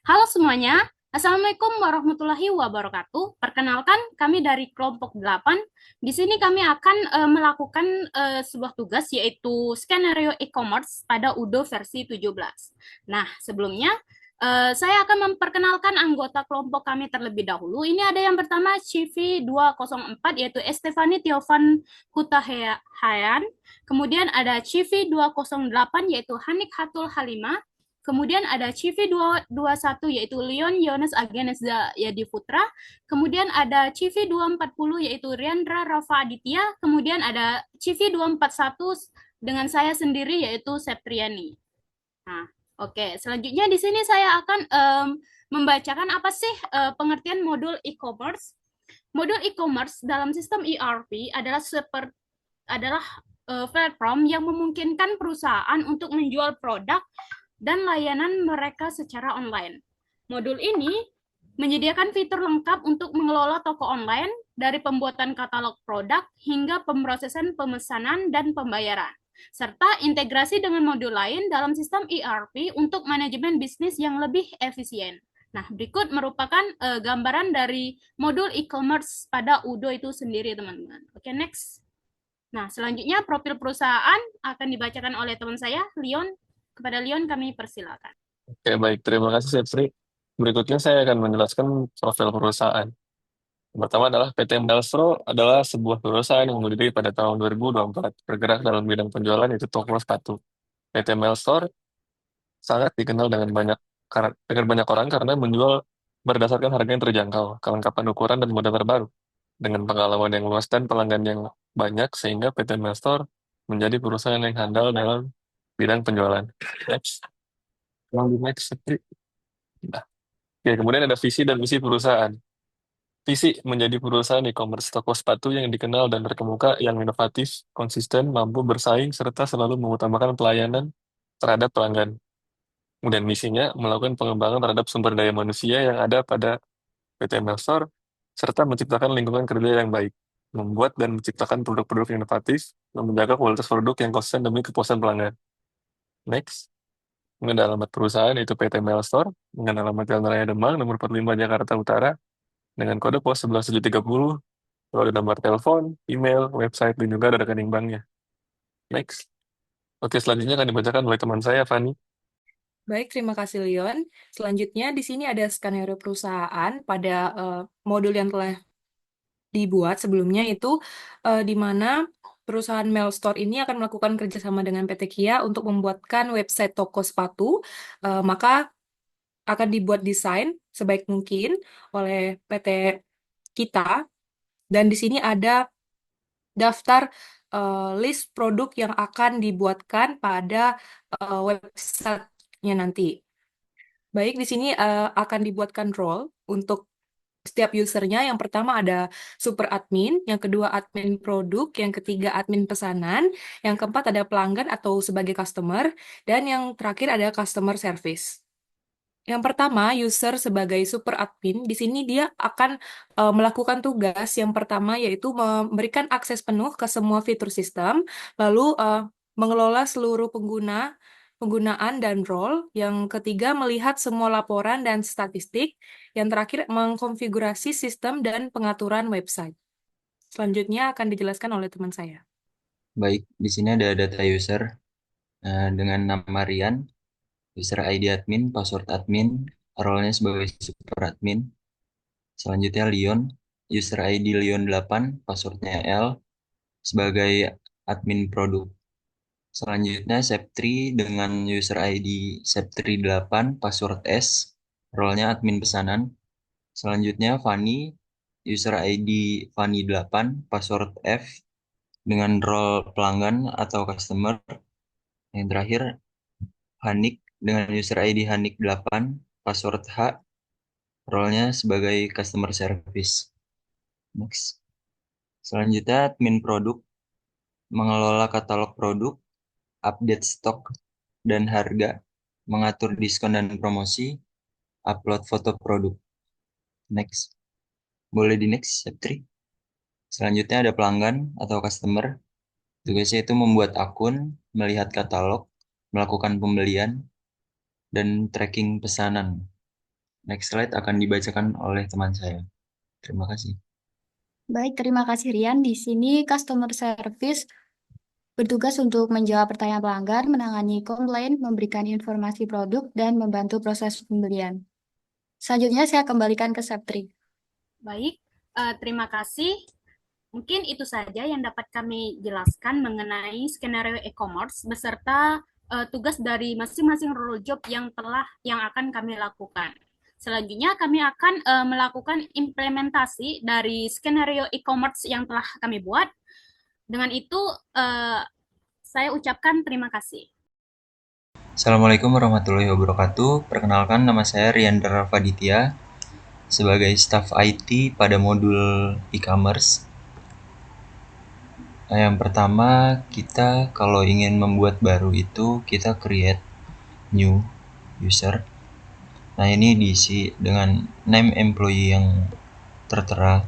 Halo semuanya, Assalamualaikum warahmatullahi wabarakatuh. Perkenalkan, kami dari kelompok 8. Di sini kami akan melakukan sebuah tugas yaitu skenario e-commerce pada UDO versi 17. Nah, sebelumnya saya akan memperkenalkan anggota kelompok kami terlebih dahulu. Ini ada yang pertama CV204 yaitu Estefani Tiovan Hutahayan. Kemudian ada CV208 yaitu Hanik Hatul Halimah. Kemudian ada CV221 yaitu Leon Yones Ageneza Yadi Putra. Kemudian ada CV240 yaitu Riandra Rafa Aditya. Kemudian ada CV241 dengan saya sendiri yaitu Septriani. Nah, oke. Selanjutnya di sini saya akan membacakan apa sih pengertian modul e-commerce. Modul e-commerce dalam sistem ERP adalah platform yang memungkinkan perusahaan untuk menjual produk dan layanan mereka secara online. Modul ini menyediakan fitur lengkap untuk mengelola toko online dari pembuatan katalog produk hingga pemrosesan pemesanan dan pembayaran, serta integrasi dengan modul lain dalam sistem ERP untuk manajemen bisnis yang lebih efisien. Nah, berikut merupakan gambaran dari modul e-commerce pada UDO itu sendiri, teman-teman. Oke, next. Nah, selanjutnya profil perusahaan akan dibacakan oleh teman saya, Leon. Kepada Leon kami persilakan. Oke, baik. Terima kasih, Sri. Berikutnya saya akan menjelaskan profil perusahaan. Yang pertama adalah PT Melstro adalah sebuah perusahaan yang berdiri pada tahun 2024, bergerak dalam bidang penjualan yaitu toko sepatu. PT Melstore sangat dikenal dengan banyak orang karena menjual berdasarkan harga yang terjangkau, kelengkapan ukuran dan model terbaru. Dengan pengalaman yang luas dan pelanggan yang banyak, sehingga PT Melstore menjadi perusahaan yang handal dalam bidang penjualan. Next. Next, Sri. Nah, oke, kemudian ada visi dan misi perusahaan. Visi menjadi perusahaan e-commerce toko sepatu yang dikenal dan terkemuka, yang inovatif, konsisten, mampu bersaing, serta selalu mengutamakan pelayanan terhadap pelanggan. Kemudian misinya melakukan pengembangan terhadap sumber daya manusia yang ada pada PT Melstar, serta menciptakan lingkungan kerja yang baik, membuat dan menciptakan produk-produk inovatif, dan menjaga kualitas produk yang konsisten demi kepuasan pelanggan. Next. Ini ada alamat perusahaan, yaitu PT Melstar, dengan alamat Jalan Raya Demang, nomor 45 Jakarta Utara, dengan kode pos 11730. Lalu ada nomor telepon, email, website, dan juga ada rekening banknya. Next. Oke, selanjutnya akan dibacakan oleh teman saya, Fani. Baik, terima kasih Leon. Selanjutnya di sini ada skenario perusahaan pada modul yang telah dibuat sebelumnya itu di mana perusahaan Mailstore ini akan melakukan kerjasama dengan PT Kia untuk membuatkan website toko sepatu. Maka akan dibuat desain sebaik mungkin oleh PT kita dan di sini ada daftar list produk yang akan dibuatkan pada website-nya nanti. Baik, di sini akan dibuatkan role untuk setiap usernya. Yang pertama ada super admin, yang kedua admin produk, yang ketiga admin pesanan, yang keempat ada pelanggan atau sebagai customer, dan yang terakhir ada customer service. Yang pertama, user sebagai super admin, di sini dia akan melakukan tugas yang pertama yaitu memberikan akses penuh ke semua fitur sistem, lalu mengelola seluruh penggunaan dan role. Yang ketiga, melihat semua laporan dan statistik. Yang terakhir, mengkonfigurasi sistem dan pengaturan website. Selanjutnya akan dijelaskan oleh teman saya. Baik, di sini ada data user dengan nama Rian, user ID admin, password admin, role-nya sebagai super admin. Selanjutnya Leon, user ID Leon 8, passwordnya L, sebagai admin produk. Selanjutnya Septri dengan user ID Septri 8, password S, role-nya admin pesanan. Selanjutnya Fanny, user ID Fanny 8, password F, dengan role pelanggan atau customer. Yang terakhir Hanik dengan user ID Hanik 8, password H, role-nya sebagai customer service. Next. Selanjutnya admin produk mengelola katalog produk, update stok dan harga, mengatur diskon dan promosi, upload foto produk. Next. Boleh di next, step 3. Selanjutnya ada pelanggan atau customer. Tugasnya itu membuat akun, melihat katalog, melakukan pembelian, dan tracking pesanan. Next slide akan dibacakan oleh teman saya. Terima kasih. Baik, terima kasih Rian. Di sini customer service bertugas untuk menjawab pertanyaan pelanggan, menangani komplain, memberikan informasi produk, dan membantu proses pembelian. Selanjutnya saya kembalikan ke Septri. Baik, terima kasih. Mungkin itu saja yang dapat kami jelaskan mengenai skenario e-commerce beserta tugas dari masing-masing role job yang akan kami lakukan. Selanjutnya kami akan melakukan implementasi dari skenario e-commerce yang telah kami buat. Dengan itu saya ucapkan terima kasih. Assalamualaikum warahmatullahi wabarakatuh. Perkenalkan, nama saya Riandra Faditya sebagai staf IT pada modul e-commerce. Yang pertama, kita kalau ingin membuat baru itu kita create new user. Nah, ini diisi dengan name employee yang tertera.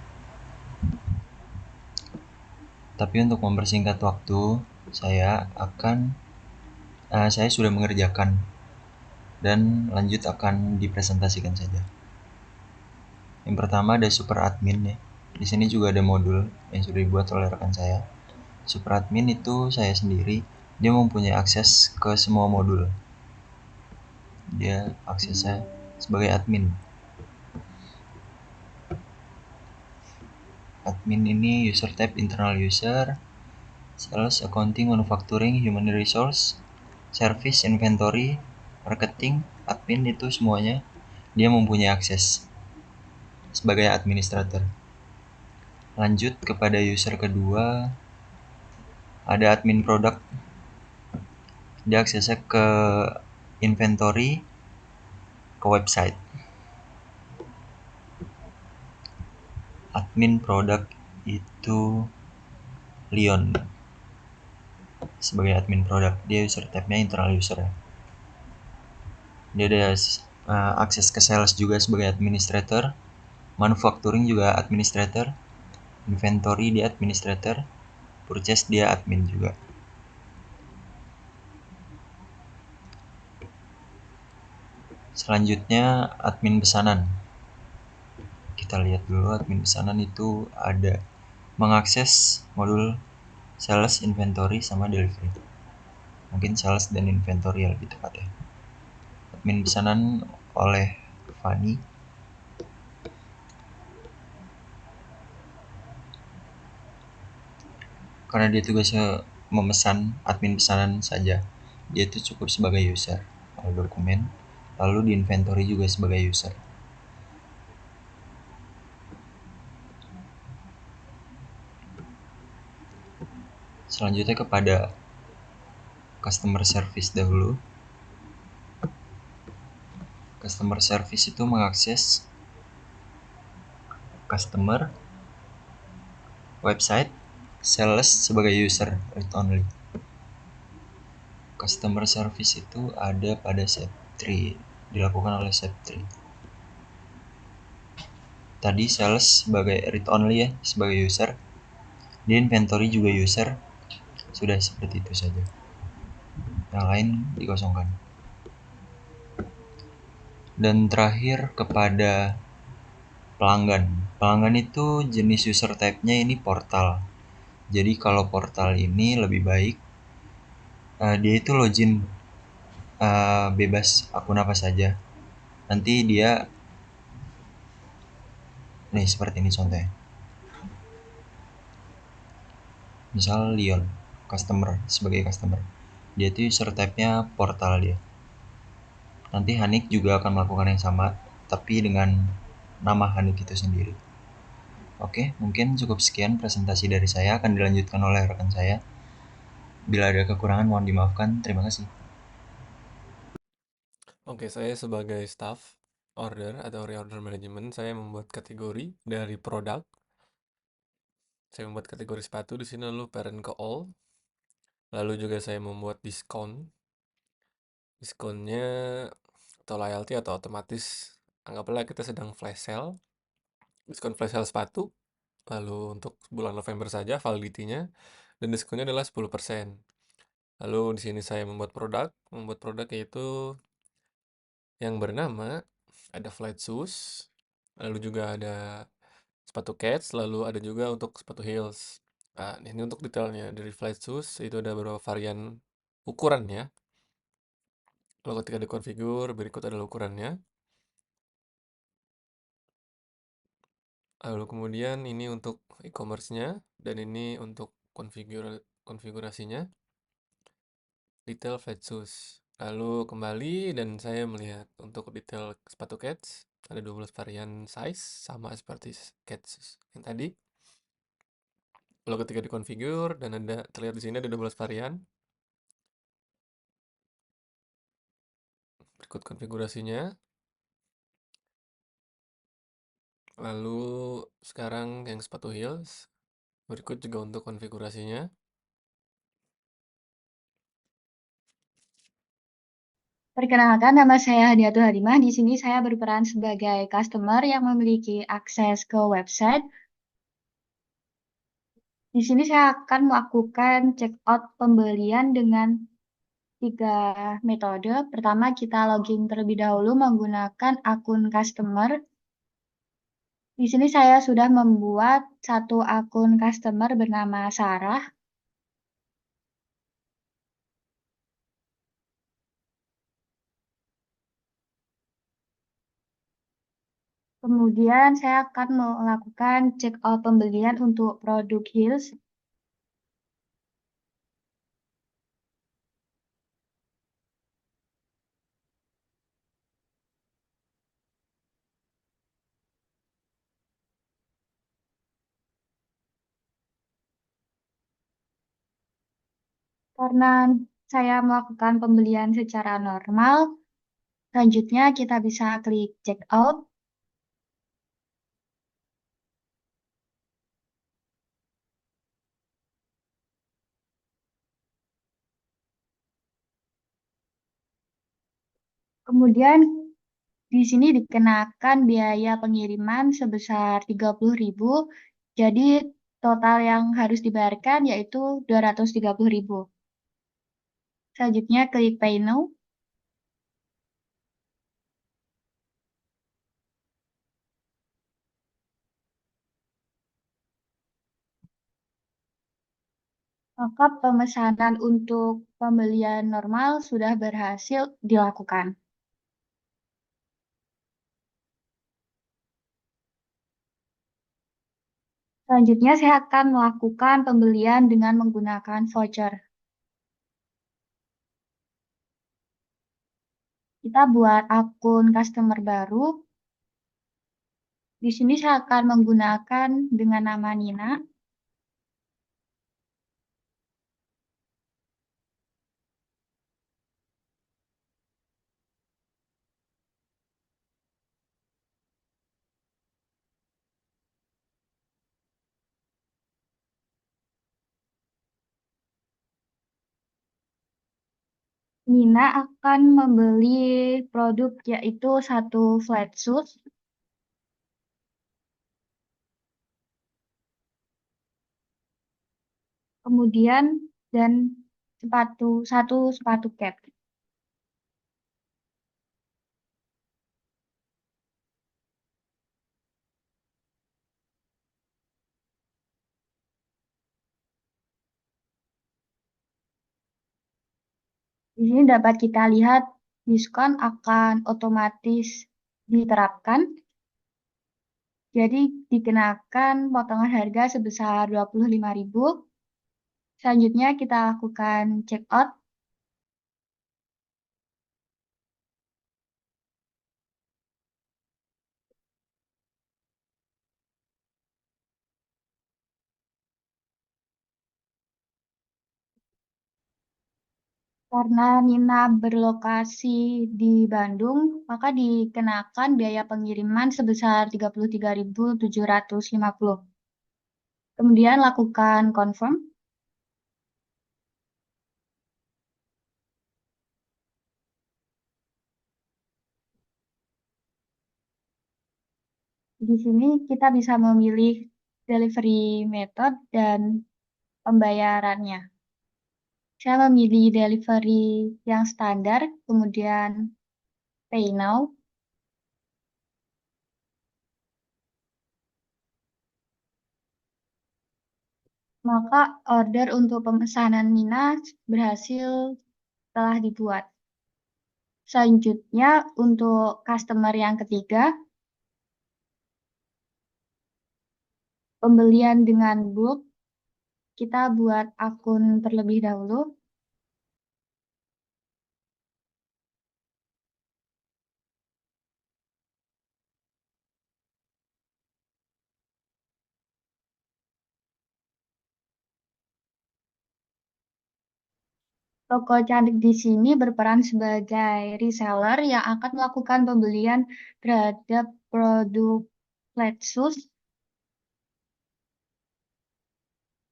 Tapi untuk mempersingkat waktu, saya sudah mengerjakan dan lanjut akan dipresentasikan saja. Yang pertama ada super admin ya. Di sini juga ada modul yang sudah dibuat oleh rekan saya. Super admin itu saya sendiri, dia mempunyai akses ke semua modul. Dia aksesnya sebagai admin. Admin ini user type internal user, sales, accounting, manufacturing, human resource, service, inventory, marketing, admin itu semuanya dia mempunyai akses sebagai administrator. Lanjut kepada user kedua, ada admin product. Dia aksesnya ke inventory, ke website. Admin product itu Leon sebagai admin product. Dia user type-nya internal user ya. Dia ada akses ke sales juga sebagai administrator, manufacturing juga administrator, inventory dia administrator, purchase dia admin juga. Selanjutnya admin pesanan. Kita lihat dulu admin pesanan itu ada mengakses modul sales, inventory, sama delivery. Mungkin sales dan inventory ya lebih tepat ya. Admin pesanan oleh Fani. Karena dia tugasnya memesan, admin pesanan saja, dia itu cukup sebagai user dokumen, lalu di inventory juga sebagai user. Selanjutnya kepada customer service dahulu. Customer service itu mengakses customer, website, sales sebagai user read only. Customer service itu ada pada SEP3, dilakukan oleh SEP3. Tadi sales sebagai read only ya, sebagai user. Di inventory juga user. Sudah seperti itu saja. Yang lain dikosongkan. Dan terakhir kepada pelanggan. Pelanggan itu jenis user type-nya ini portal. Jadi kalau portal ini lebih baik dia itu login bebas akun apa saja. Nanti dia nih seperti ini contohnya. Misal Leon, customer, sebagai customer. Dia itu user type-nya portal dia. Nanti Hanik juga akan melakukan yang sama, tapi dengan nama Hanik itu sendiri. Oke, mungkin cukup sekian presentasi dari saya, akan dilanjutkan oleh rekan saya. Bila ada kekurangan mohon dimaafkan. Terima kasih. Oke, saya sebagai staff order atau reorder management, saya membuat kategori dari produk. Saya membuat kategori sepatu di sini, lalu parent ke all. Lalu juga saya membuat diskon. Diskonnya atau loyalty atau otomatis, anggaplah kita sedang flash sale. Diskon flash sale sepatu. Lalu untuk bulan November saja validity-nya, dan diskonnya adalah 10%. Lalu di sini saya membuat produk yaitu yang bernama ada flat shoes, lalu juga ada sepatu cats, lalu ada juga untuk sepatu heels. Nah, ini untuk detailnya. Dari flat shoes itu ada beberapa varian ukuran ya. Lalu ketika dikonfigur, berikut adalah ukurannya. Lalu kemudian ini untuk e-commerce-nya, dan ini untuk konfigurasinya, detail flat shoes. Lalu kembali dan saya melihat untuk detail sepatu cats, ada 12 varian size, sama seperti cats yang tadi. Lalu ketika dikonfigur, dan terlihat di sini ada 12 varian. Berikut konfigurasinya. Lalu sekarang yang sepatu heels. Berikut juga untuk konfigurasinya. Perkenalkan, nama saya Hadiatul Halimah. Di sini saya berperan sebagai customer yang memiliki akses ke website. Di sini saya akan melakukan check out pembelian dengan 3 metode. Pertama, kita login terlebih dahulu menggunakan akun customer. Di sini saya sudah membuat satu akun customer bernama Sarah. Kemudian saya akan melakukan check out pembelian untuk produk heels. Karena saya melakukan pembelian secara normal, selanjutnya kita bisa klik check out. Kemudian di sini dikenakan biaya pengiriman sebesar 30.000. Jadi total yang harus dibayarkan yaitu 230.000. Selanjutnya klik Pay Now. Maka pemesanan untuk pembelian normal sudah berhasil dilakukan. Selanjutnya saya akan melakukan pembelian dengan menggunakan voucher. Kita buat akun customer baru. Di sini saya akan menggunakan dengan nama Nina. Nina akan membeli produk yaitu satu flat shoes. Kemudian dan satu sepatu cat. Di sini dapat kita lihat diskon akan otomatis diterapkan. Jadi dikenakan potongan harga sebesar 25.000. Selanjutnya kita lakukan check out. Karena Nina berlokasi di Bandung, maka dikenakan biaya pengiriman sebesar 33.750. Kemudian lakukan confirm. Di sini kita bisa memilih delivery method dan pembayarannya. Saya memilih delivery yang standar, kemudian pay now. Maka order untuk pemesanan Nina berhasil telah dibuat. Selanjutnya untuk customer yang ketiga, pembelian dengan bulk, kita buat akun terlebih dahulu. Toko cantik di sini berperan sebagai reseller yang akan melakukan pembelian terhadap produk Lexus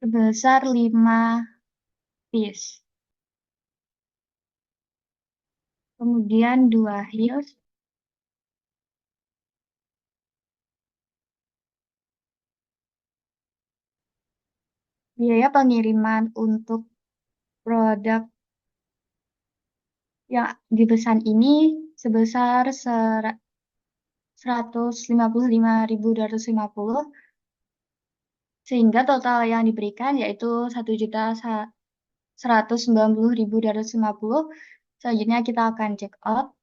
sebesar 5 piece. Kemudian 2 heels, biaya pengiriman untuk produk yang dipesan ini sebesar 155.250, sehingga total yang diberikan yaitu 1.190.250. Selanjutnya kita akan check out.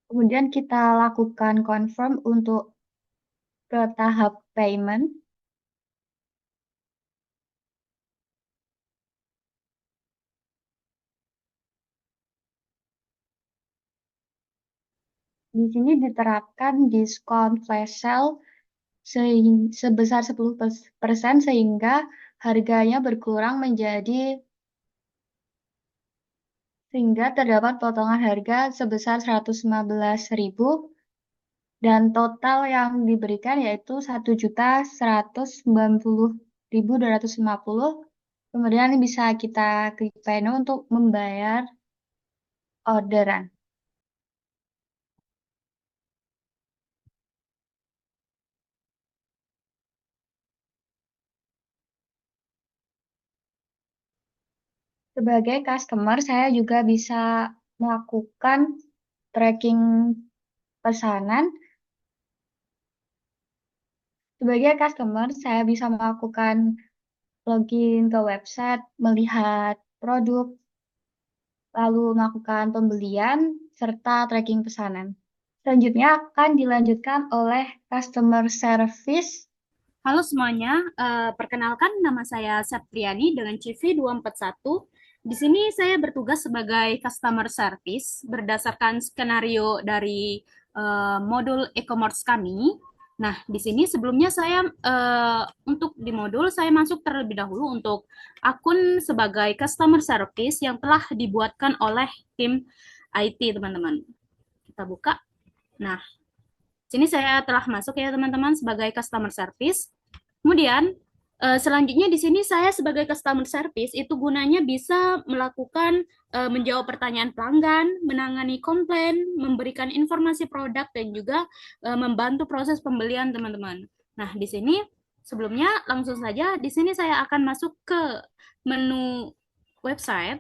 Kemudian kita lakukan confirm untuk ke tahap payment. Di sini diterapkan diskon flash sale sebesar 10% sehingga harganya berkurang sehingga terdapat potongan harga sebesar 115.000 dan total yang diberikan yaitu 1.190.250. Kemudian bisa kita klik pay now untuk membayar orderan. Sebagai customer, saya juga bisa melakukan tracking pesanan. Sebagai customer, saya bisa melakukan login ke website, melihat produk, lalu melakukan pembelian, serta tracking pesanan. Selanjutnya akan dilanjutkan oleh customer service. Halo semuanya, perkenalkan nama saya Septriani dengan CV 241. Di sini saya bertugas sebagai customer service berdasarkan skenario dari modul e-commerce kami. Nah, di sini sebelumnya saya untuk di modul saya masuk terlebih dahulu untuk akun sebagai customer service yang telah dibuatkan oleh tim IT, teman-teman. Kita buka. Nah, sini saya telah masuk ya teman-teman sebagai customer service. Kemudian selanjutnya di sini saya sebagai customer service itu gunanya bisa melakukan menjawab pertanyaan pelanggan, menangani komplain, memberikan informasi produk dan juga membantu proses pembelian teman-teman. Nah, di sini sebelumnya langsung saja di sini saya akan masuk ke menu website.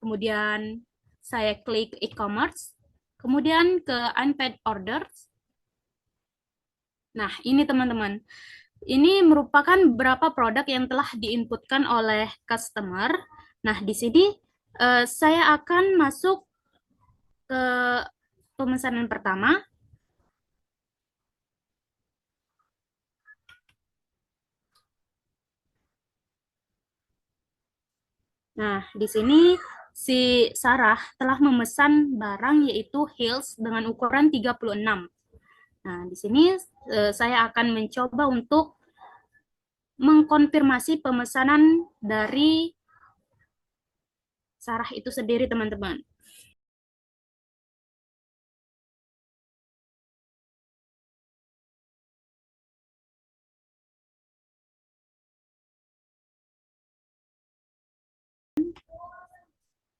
Kemudian saya klik e-commerce, kemudian ke unpaid orders. Nah, ini teman-teman. Ini merupakan beberapa produk yang telah diinputkan oleh customer. Nah, di sini saya akan masuk ke pemesanan pertama. Nah, di sini si Sarah telah memesan barang yaitu heels dengan ukuran 36. Nah, di sini saya akan mencoba untuk mengkonfirmasi pemesanan dari Sarah itu sendiri, teman-teman.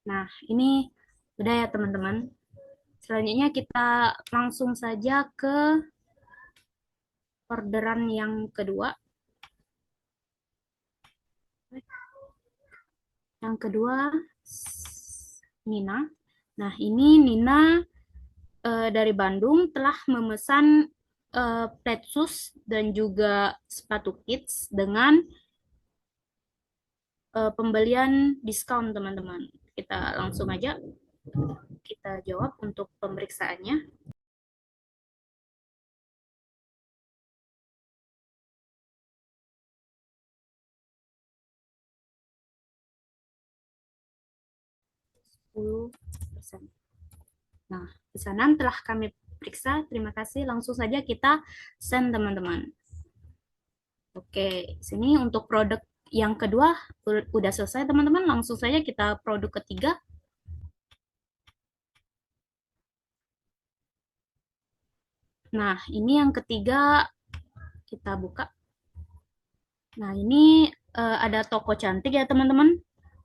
Nah, ini udah ya, teman-teman. Selanjutnya kita langsung saja ke orderan yang kedua. Yang kedua, Nina. Nah, ini Nina dari Bandung telah memesan Pretsus dan juga sepatu kids dengan pembelian diskon, teman-teman. Kita langsung aja kita jawab untuk pemeriksaannya. Nah, pesanan telah kami periksa. Terima kasih. Langsung saja kita send, teman-teman. Oke, sini untuk produk yang kedua udah selesai, teman-teman. Langsung saja kita produk ketiga. Nah, ini yang ketiga kita buka. Nah, ini ada toko cantik ya, teman-teman.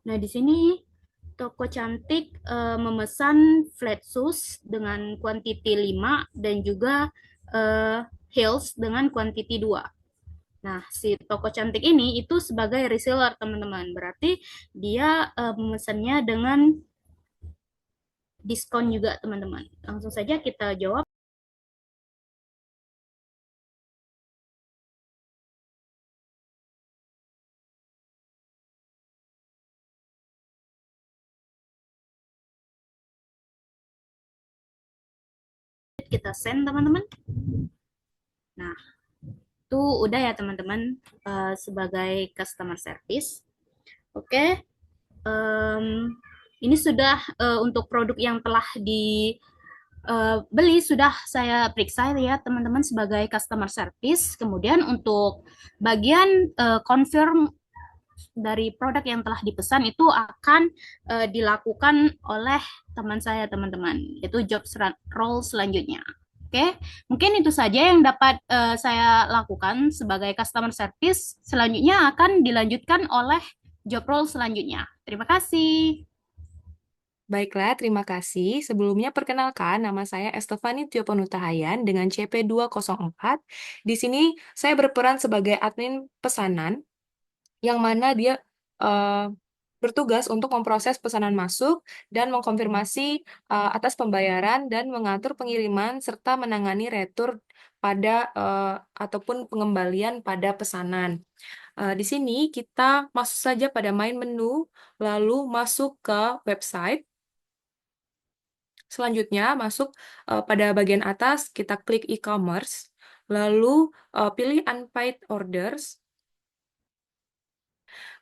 Nah, di sini toko cantik memesan flat shoes dengan quantity 5 dan juga heels dengan quantity 2. Nah, si toko cantik ini itu sebagai reseller, teman-teman. Berarti dia memesannya dengan diskon juga, teman-teman. Langsung saja kita jawab. Kita send, teman-teman. Nah, itu udah ya, teman-teman, sebagai customer service. Oke. Ini sudah untuk produk yang telah dibeli sudah saya periksa ya, teman-teman, sebagai customer service. Kemudian untuk bagian confirm dari produk yang telah dipesan itu akan dilakukan oleh teman saya, teman-teman, yaitu job role selanjutnya. Oke, mungkin itu saja yang dapat saya lakukan sebagai customer service. Selanjutnya akan dilanjutkan oleh job role selanjutnya. Terima kasih. Baiklah, terima kasih. Sebelumnya perkenalkan, nama saya Estefani Tioponutahayan dengan CP204. Di sini saya berperan sebagai admin pesanan, yang mana dia bertugas untuk memproses pesanan masuk dan mengkonfirmasi atas pembayaran dan mengatur pengiriman serta menangani retur pada ataupun pengembalian pada pesanan. Di sini kita masuk saja pada main menu, lalu masuk ke website. Selanjutnya masuk pada bagian atas, kita klik e-commerce, lalu pilih unpaid orders.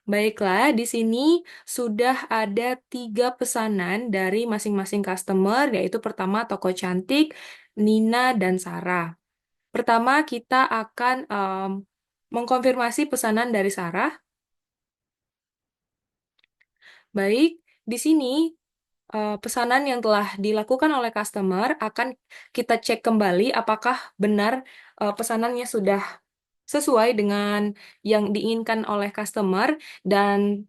Baiklah, di sini sudah ada 3 pesanan dari masing-masing customer, yaitu pertama toko cantik, Nina, dan Sarah. Pertama, kita akan mengkonfirmasi pesanan dari Sarah. Baik, di sini pesanan yang telah dilakukan oleh customer akan kita cek kembali apakah benar pesanannya sudah sesuai dengan yang diinginkan oleh customer, dan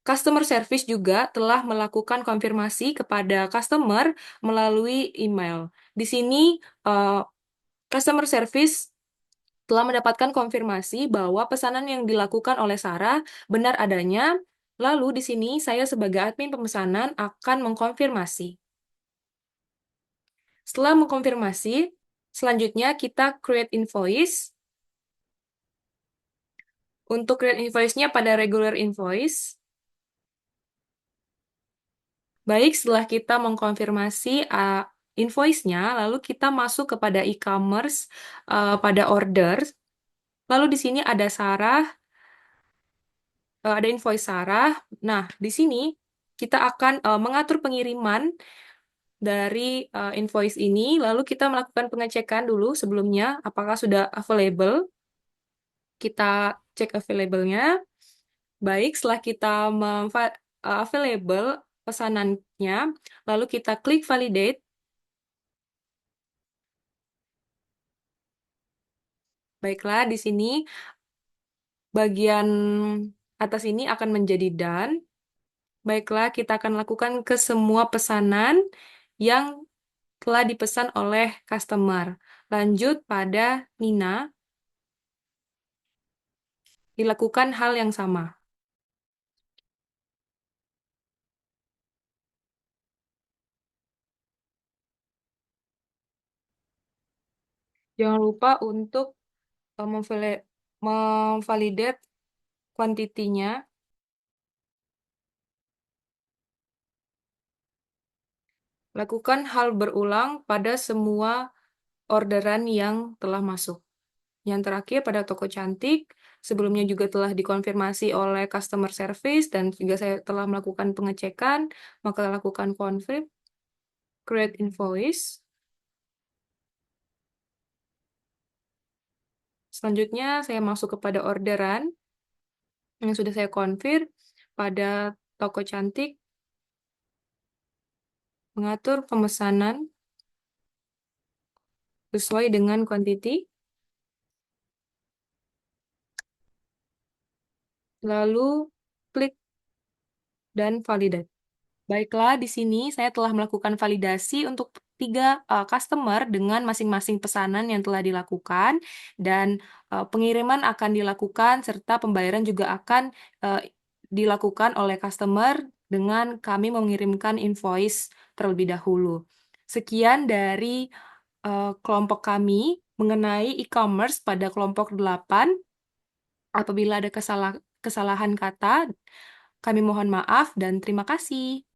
customer service juga telah melakukan konfirmasi kepada customer melalui email. Di sini customer service telah mendapatkan konfirmasi bahwa pesanan yang dilakukan oleh Sarah benar adanya. Lalu di sini saya sebagai admin pemesanan akan mengkonfirmasi. Setelah mengkonfirmasi, selanjutnya kita create invoice. Untuk create invoice-nya pada regular invoice. Baik, setelah kita mengkonfirmasi invoice-nya, lalu kita masuk kepada e-commerce pada order. Lalu di sini ada Sarah, ada invoice Sarah. Nah, di sini kita akan mengatur pengiriman dari invoice ini, lalu kita melakukan pengecekan dulu sebelumnya apakah sudah available. Kita cek available-nya. Baik, setelah kita available pesanannya, lalu kita klik validate. Baiklah, di sini bagian atas ini akan menjadi done. Baiklah, kita akan lakukan ke semua pesanan yang telah dipesan oleh customer. Lanjut pada Nina, dilakukan hal yang sama. Jangan lupa untuk memvalidate kuantitinya. Lakukan hal berulang pada semua orderan yang telah masuk. Yang terakhir pada toko cantik, sebelumnya juga telah dikonfirmasi oleh customer service dan juga saya telah melakukan pengecekan, maka lakukan confirm, create invoice. Selanjutnya saya masuk kepada orderan yang sudah saya konfir pada toko cantik, mengatur pemesanan sesuai dengan quantity, lalu klik dan validate. Baiklah, di sini saya telah melakukan validasi untuk 3 customer dengan masing-masing pesanan yang telah dilakukan dan pengiriman akan dilakukan serta pembayaran juga akan dilakukan oleh customer dengan kami mengirimkan invoice terlebih dahulu. Sekian dari kelompok kami mengenai e-commerce pada kelompok 8. Apabila ada kesalahan kata, kami mohon maaf dan terima kasih.